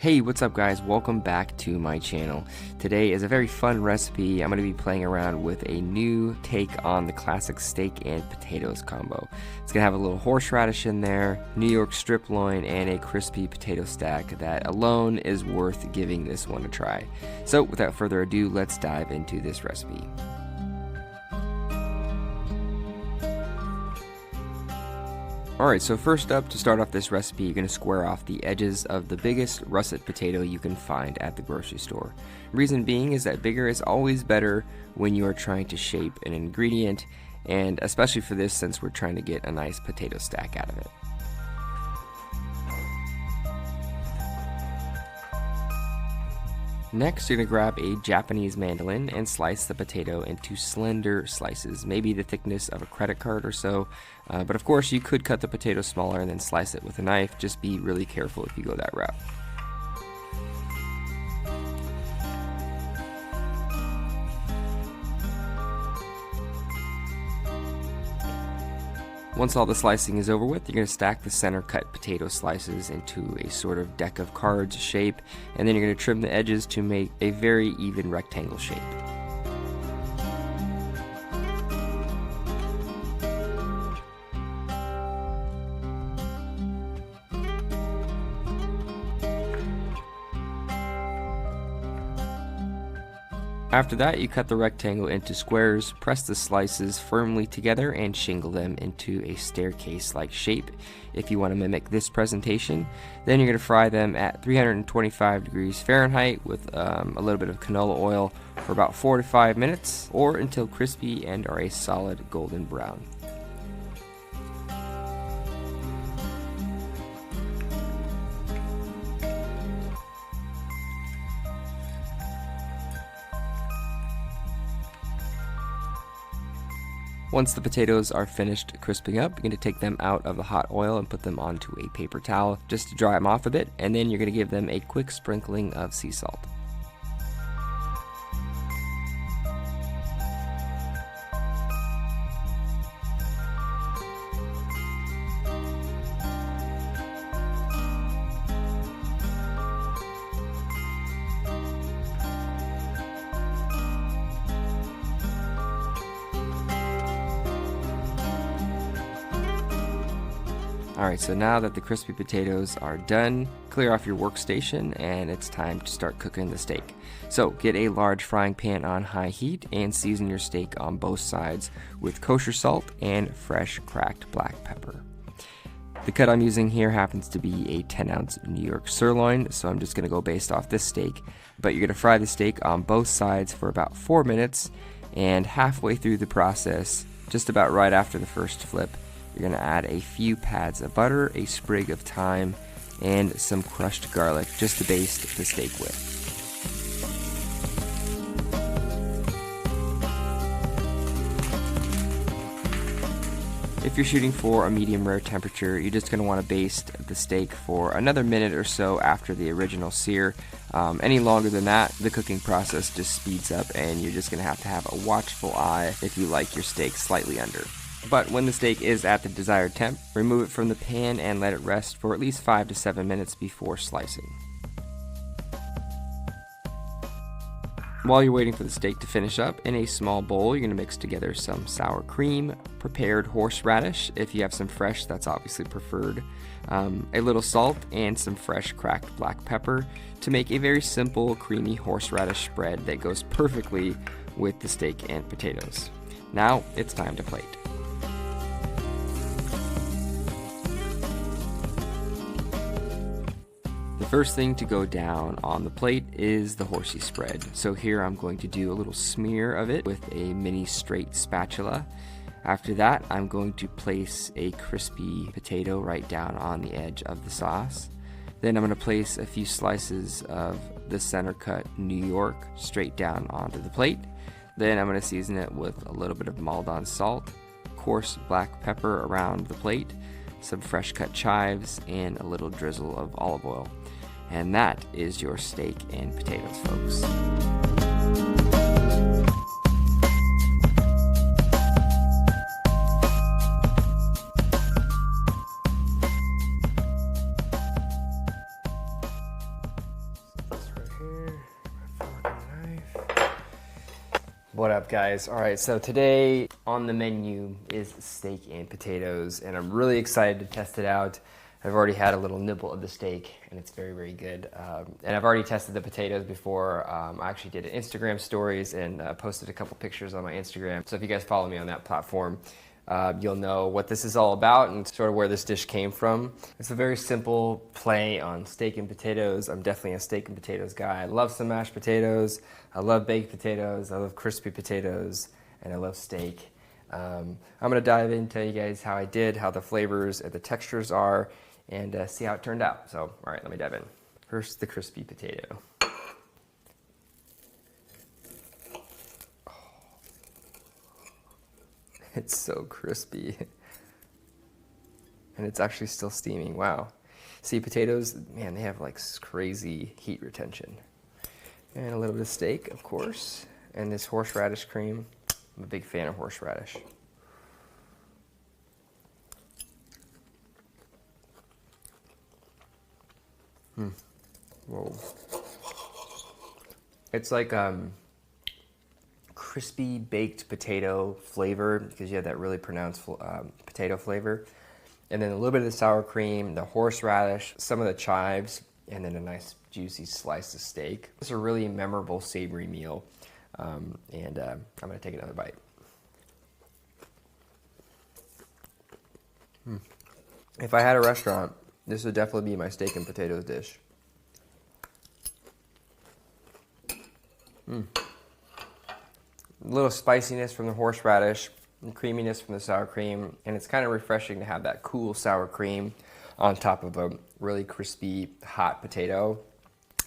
Hey, what's up guys? Welcome back to my channel. Today is a very fun recipe. I'm going to be playing around with a new take on the classic steak and potatoes combo. It's going to have a little horseradish in there, New York strip loin, and a crispy potato stack that alone is worth giving this one a try. So without further ado, let's dive into this recipe. Alright, so first up, to start off this recipe, you're going to square off the edges of the biggest russet potato you can find at the grocery store. Reason being is that bigger is always better when you are trying to shape an ingredient, and especially for this since we're trying to get a nice potato stack out of it. Next, you're going to grab a Japanese mandolin and slice the potato into slender slices, maybe the thickness of a credit card or so. But of course, you could cut the potato smaller and then slice it with a knife. Just be really careful if you go that route. Once all the slicing is over with, you're going to stack the center cut potato slices into a sort of deck of cards shape, and then you're going to trim the edges to make a very even rectangle shape. After that, you cut the rectangle into squares, press the slices firmly together, and shingle them into a staircase-like shape if you want to mimic this presentation. Then you're going to fry them at 325 degrees Fahrenheit with a little bit of canola oil for about 4 to 5 minutes, or until crispy and are a solid golden brown. Once the potatoes are finished crisping up, you're going to take them out of the hot oil and put them onto a paper towel just to dry them off a bit, and then you're going to give them a quick sprinkling of sea salt. Alright, so now that the crispy potatoes are done, clear off your workstation and it's time to start cooking the steak. So get a large frying pan on high heat and season your steak on both sides with kosher salt and fresh cracked black pepper. The cut I'm using here happens to be a 10-ounce New York sirloin, so I'm just going to go based off this steak. But you're going to fry the steak on both sides for about 4 minutes, and halfway through the process, just about right after the first flip, you're going to add a few pads of butter, a sprig of thyme, and some crushed garlic just to baste the steak with. If you're shooting for a medium rare temperature, you're just going to want to baste the steak for another minute or so after the original sear. Any longer than that, the cooking process just speeds up and you're just going to have a watchful eye if you like your steak slightly under. But when the steak is at the desired temp, remove it from the pan and let it rest for at least 5 to 7 minutes before slicing. While you're waiting for the steak to finish up, in a small bowl you're going to mix together some sour cream, prepared horseradish, if you have some fresh that's obviously preferred, a little salt, and some fresh cracked black pepper to make a very simple creamy horseradish spread that goes perfectly with the steak and potatoes. Now it's time to plate. The first thing to go down on the plate is the horsey spread. So here I'm going to do a little smear of it with a mini straight spatula. After that, I'm going to place a crispy potato right down on the edge of the sauce. Then I'm going to place a few slices of the center cut New York straight down onto the plate. Then I'm going to season it with a little bit of Maldon salt, coarse black pepper around the plate, some fresh cut chives, and a little drizzle of olive oil. And that is your steak and potatoes, folks. here. Fork and knife. What up, guys? All right, so today on the menu is steak and potatoes, and I'm really excited to test it out. I've already had a little nibble of the steak, and it's very, very good. And I've already tested the potatoes before. I actually did Instagram stories and posted a couple pictures on my Instagram. So if you guys follow me on that platform, you'll know what this is all about and sort of where this dish came from. It's a very simple play on steak and potatoes. I'm definitely a steak and potatoes guy. I love some mashed potatoes. I love baked potatoes. I love crispy potatoes, and I love steak. I'm gonna dive in, tell you guys how I did, how the flavors and the textures are, and see how it turned out. So, all right, let me dive in. First, the crispy potato. Oh. It's so crispy. And it's actually still steaming, wow. See, potatoes, man, they have like crazy heat retention. And a little bit of steak, of course, and this horseradish cream. I'm a big fan of horseradish. Whoa. It's like crispy baked potato flavor because you have that really pronounced potato flavor. And then a little bit of the sour cream, the horseradish, some of the chives, and then a nice juicy slice of steak. It's a really memorable savory meal. I'm gonna take another bite. If I had a restaurant, this would definitely be my steak and potatoes dish. A little spiciness from the horseradish, and creaminess from the sour cream, and it's kind of refreshing to have that cool sour cream on top of a really crispy, hot potato,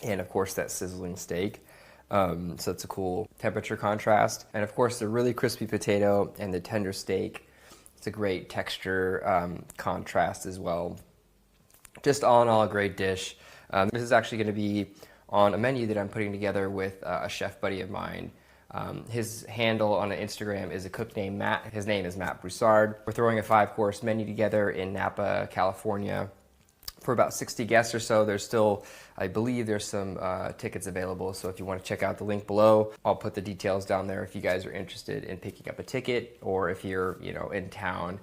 and of course that sizzling steak. So it's a cool temperature contrast. And of course the really crispy potato and the tender steak, it's a great texture contrast as well. Just all in all, a great dish. This is actually gonna be on a menu that I'm putting together with a chef buddy of mine. His handle on Instagram is a cook named Matt. His name is Matt Broussard. We're throwing a 5-course menu together in Napa, California for about 60 guests or so. There's still, I believe there's some tickets available. So if you want to check out the link below, I'll put the details down there if you guys are interested in picking up a ticket, or if you're, in town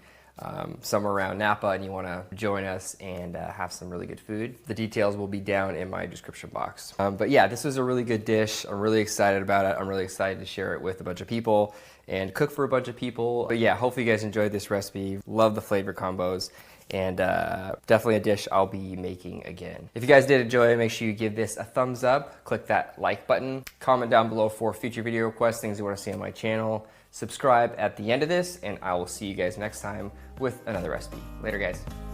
somewhere around Napa and you want to join us and have some really good food. The details will be down in my description box. But yeah, this was a really good dish. I'm really excited about it. I'm really excited to share it with a bunch of people and cook for a bunch of people. But yeah, hopefully you guys enjoyed this recipe. Love the flavor combos, and definitely a dish I'll be making again. If you guys did enjoy it, make sure you give this a thumbs up, click that like button, comment down below for future video requests, things you want to see on my channel. Subscribe at the end of this, and I will see you guys next time with another recipe. Later, guys.